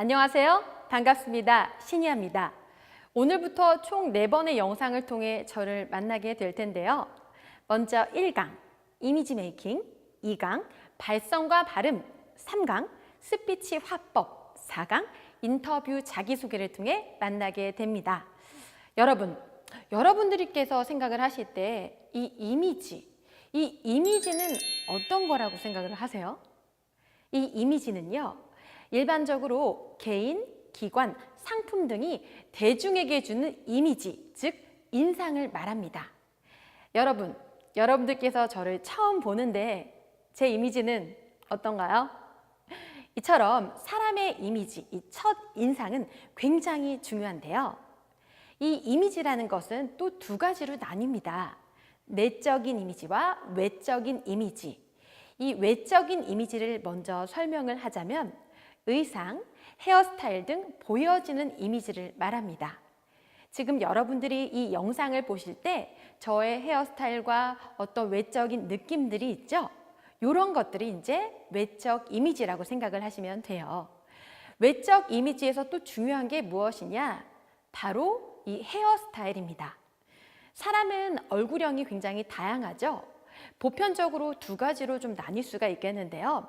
안녕하세요. 반갑습니다. 신희아입니다. 오늘부터 총 4번의 영상을 통해 저를 만나게 될 텐데요. 먼저 1강 이미지 메이킹, 2강 발성과 발음, 3강 스피치 화법, 4강 인터뷰 자기소개를 통해 만나게 됩니다. 여러분들께서 생각을 하실 때 이 이미지는 어떤 거라고 생각을 하세요? 이 이미지는요, 일반적으로 개인, 기관, 상품 등이 대중에게 주는 이미지, 즉 인상을 말합니다. 여러분들께서 저를 처음 보는데 제 이미지는 어떤가요? 이처럼 사람의 이미지, 이 첫 인상은 굉장히 중요한데요. 이 이미지라는 것은 또 2가지로 나뉩니다. 내적인 이미지와 외적인 이미지. 이 외적인 이미지를 먼저 설명을 하자면 의상, 헤어스타일 등 보여지는 이미지를 말합니다. 지금 여러분들이 이 영상을 보실 때 저의 헤어스타일과 어떤 외적인 느낌들이 있죠? 이런 것들이 이제 외적 이미지라고 생각을 하시면 돼요. 외적 이미지에서 또 중요한 게 무엇이냐? 바로 이 헤어스타일입니다. 사람은 얼굴형이 굉장히 다양하죠? 보편적으로 2가지로 좀 나뉠 수가 있겠는데요.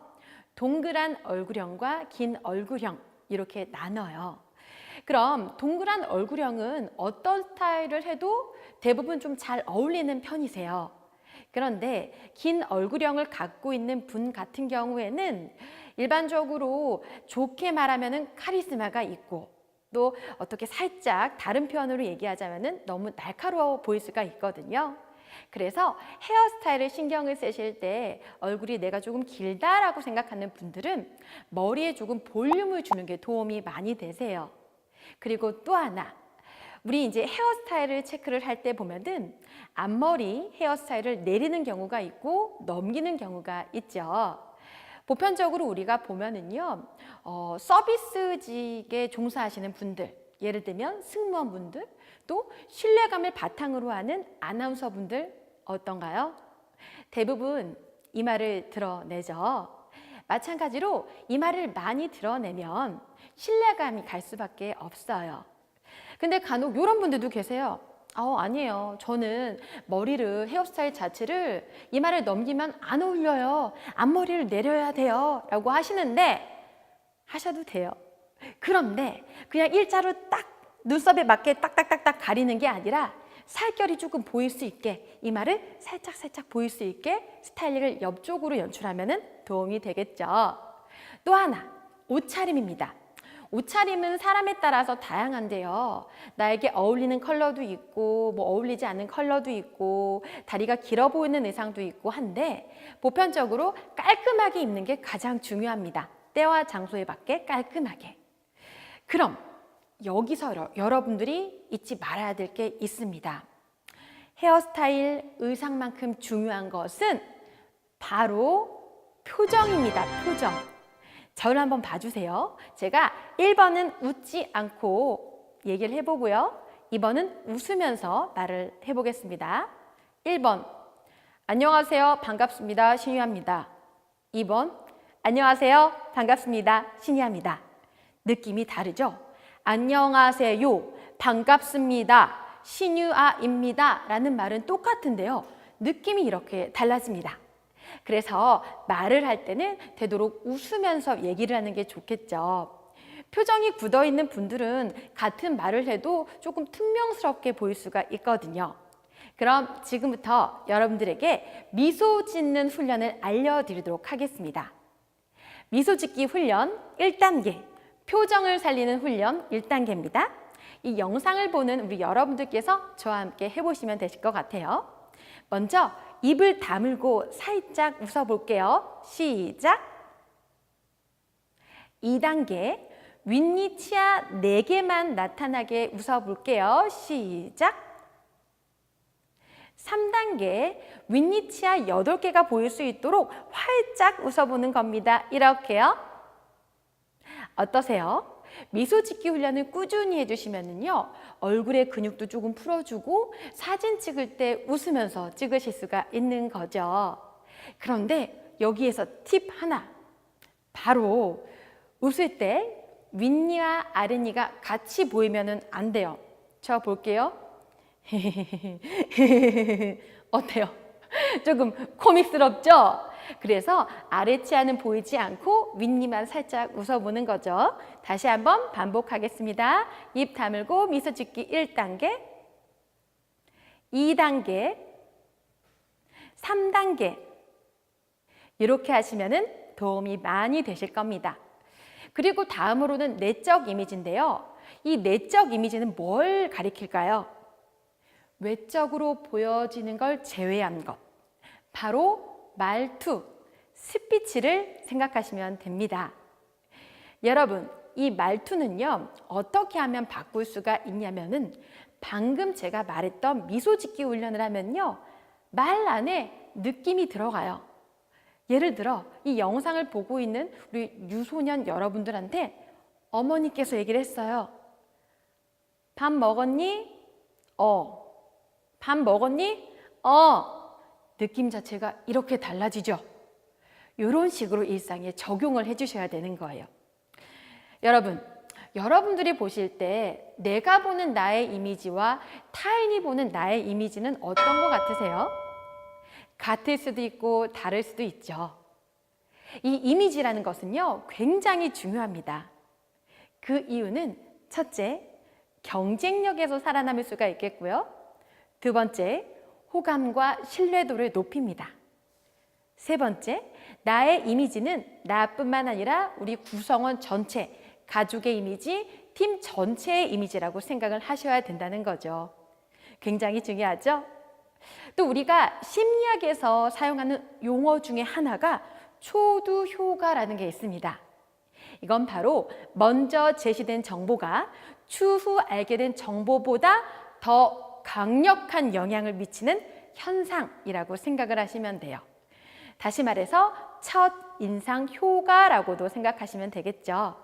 동그란 얼굴형과 긴 얼굴형 이렇게 나눠요. 그럼 동그란 얼굴형은 어떤 스타일을 해도 대부분 좀 잘 어울리는 편이세요. 그런데 긴 얼굴형을 갖고 있는 분 같은 경우에는 일반적으로 좋게 말하면 카리스마가 있고 또 어떻게 살짝 다른 표현으로 얘기하자면 너무 날카로워 보일 수가 있거든요. 그래서 헤어스타일을 신경을 쓰실 때 얼굴이 내가 조금 길다라고 생각하는 분들은 머리에 조금 볼륨을 주는 게 도움이 많이 되세요. 그리고 또 하나, 우리 이제 헤어스타일을 체크를 할 때 보면은 앞머리 헤어스타일을 내리는 경우가 있고 넘기는 경우가 있죠. 보편적으로 우리가 보면은요, 서비스직에 종사하시는 분들, 예를 들면 승무원분들, 또 신뢰감을 바탕으로 하는 아나운서분들 어떤가요? 대부분 이마를 드러내죠. 마찬가지로 이마를 많이 드러내면 신뢰감이 갈 수밖에 없어요. 근데 간혹 이런 분들도 계세요. 아니에요. 저는 헤어스타일 자체를 이마를 넘기면 안 어울려요. 앞머리를 내려야 돼요. 라고 하시는데 하셔도 돼요. 그런데 그냥 일자로 딱 눈썹에 맞게 딱딱딱딱 가리는 게 아니라 살결이 조금 보일 수 있게 이마를 살짝 보일 수 있게 스타일링을 옆쪽으로 연출하면 도움이 되겠죠. 또 하나, 옷차림입니다. 옷차림은 사람에 따라서 다양한데요. 나에게 어울리는 컬러도 있고 어울리지 않는 컬러도 있고 다리가 길어 보이는 의상도 있고 한데 보편적으로 깔끔하게 입는 게 가장 중요합니다. 때와 장소에 맞게 깔끔하게. 그럼 여기서 여러분들이 잊지 말아야 될 게 있습니다. 헤어스타일, 의상만큼 중요한 것은 바로 표정입니다. 표정. 저를 한번 봐주세요. 제가 1번은 웃지 않고 얘기를 해보고요. 2번은 웃으면서 말을 해보겠습니다. 1번, 안녕하세요. 반갑습니다. 신유아입니다. 2번, 안녕하세요. 반갑습니다. 신희아입니다. 느낌이 다르죠? 안녕하세요. 반갑습니다. 신유아입니다. 라는 말은 똑같은데요. 느낌이 이렇게 달라집니다. 그래서 말을 할 때는 되도록 웃으면서 얘기를 하는 게 좋겠죠. 표정이 굳어있는 분들은 같은 말을 해도 조금 퉁명스럽게 보일 수가 있거든요. 그럼 지금부터 여러분들에게 미소 짓는 훈련을 알려드리도록 하겠습니다. 미소 짓기 훈련 1단계, 표정을 살리는 훈련 1단계입니다. 이 영상을 보는 우리 여러분들께서 저와 함께 해보시면 되실 것 같아요. 먼저 입을 다물고 살짝 웃어볼게요. 시작! 2단계, 윗니 치아 4개만 나타나게 웃어볼게요. 시작! 3단계, 윗니 치아 8개가 보일 수 있도록 활짝 웃어보는 겁니다. 이렇게요. 어떠세요? 미소 짓기 훈련을 꾸준히 해주시면요, 얼굴의 근육도 조금 풀어주고 사진 찍을 때 웃으면서 찍으실 수가 있는 거죠. 그런데 여기에서 팁 하나, 바로 웃을 때 윗니와 아랫니가 같이 보이면 안 돼요. 저 볼게요. 어때요? 조금 코믹스럽죠? 그래서 아래치아는 보이지 않고 윗니만 살짝 웃어보는 거죠. 다시 한번 반복하겠습니다. 입 다물고 미소 짓기 1단계, 2단계, 3단계 이렇게 하시면 도움이 많이 되실 겁니다. 그리고 다음으로는 내적 이미지인데요. 이 내적 이미지는 뭘 가리킬까요? 외적으로 보여지는 걸 제외한 것. 바로 말투, 스피치를 생각하시면 됩니다. 여러분, 이 말투는요, 어떻게 하면 바꿀 수가 있냐면은 방금 제가 말했던 미소 짓기 훈련을 하면요, 말 안에 느낌이 들어가요. 예를 들어 이 영상을 보고 있는 우리 유소년 여러분들한테 어머니께서 얘기를 했어요. 밥 먹었니? 밥 먹었니? 느낌 자체가 이렇게 달라지죠. 이런 식으로 일상에 적용을 해주셔야 되는 거예요. 여러분들이 보실 때 내가 보는 나의 이미지와 타인이 보는 나의 이미지는 어떤 것 같으세요? 같을 수도 있고 다를 수도 있죠. 이 이미지라는 것은요, 굉장히 중요합니다. 그 이유는 첫째, 경쟁력에서 살아남을 수가 있겠고요. 두 번째, 호감과 신뢰도를 높입니다. 세 번째, 나의 이미지는 나뿐만 아니라 우리 구성원 전체, 가족의 이미지, 팀 전체의 이미지라고 생각을 하셔야 된다는 거죠. 굉장히 중요하죠? 또 우리가 심리학에서 사용하는 용어 중에 하나가 초두 효과라는 게 있습니다. 이건 바로 먼저 제시된 정보가 추후 알게 된 정보보다 더 강력한 영향을 미치는 현상이라고 생각을 하시면 돼요. 다시 말해서 첫 인상 효과라고도 생각하시면 되겠죠.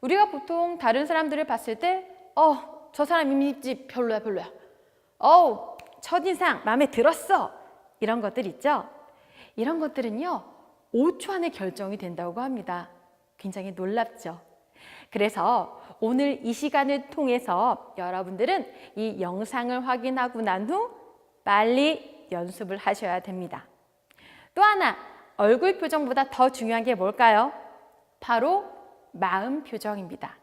우리가 보통 다른 사람들을 봤을 때 저 사람 이미지 별로야. 첫인상 마음에 들었어. 이런 것들 있죠. 이런 것들은요, 5초 안에 결정이 된다고 합니다. 굉장히 놀랍죠. 그래서 오늘 이 시간을 통해서 여러분들은 이 영상을 확인하고 난 후 빨리 연습을 하셔야 됩니다. 또 하나, 얼굴 표정보다 더 중요한 게 뭘까요? 바로 마음 표정입니다.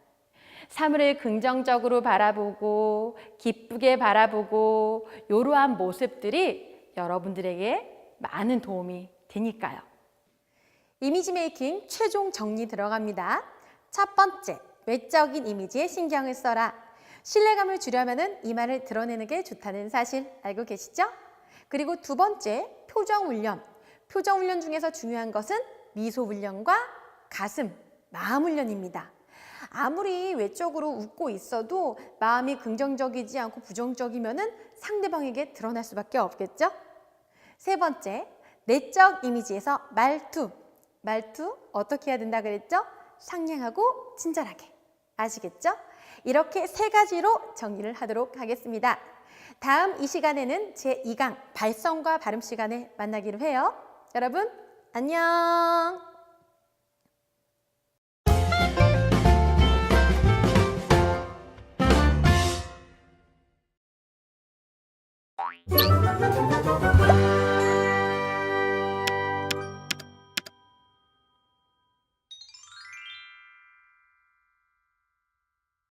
사물을 긍정적으로 바라보고 기쁘게 바라보고 이러한 모습들이 여러분들에게 많은 도움이 되니까요. 이미지 메이킹 최종 정리 들어갑니다. 첫 번째, 외적인 이미지에 신경을 써라. 신뢰감을 주려면 이마를 드러내는 게 좋다는 사실 알고 계시죠? 그리고 두 번째, 표정 훈련. 표정 훈련 중에서 중요한 것은 미소 훈련과 가슴, 마음 훈련입니다. 아무리 외적으로 웃고 있어도 마음이 긍정적이지 않고 부정적이면 상대방에게 드러날 수밖에 없겠죠? 세 번째, 내적 이미지에서 말투. 말투 어떻게 해야 된다 그랬죠? 상냥하고 친절하게. 아시겠죠? 이렇게 세 가지로 정리를 하도록 하겠습니다. 다음 이 시간에는 제2강 발성과 발음 시간에 만나기로 해요. 여러분, 안녕!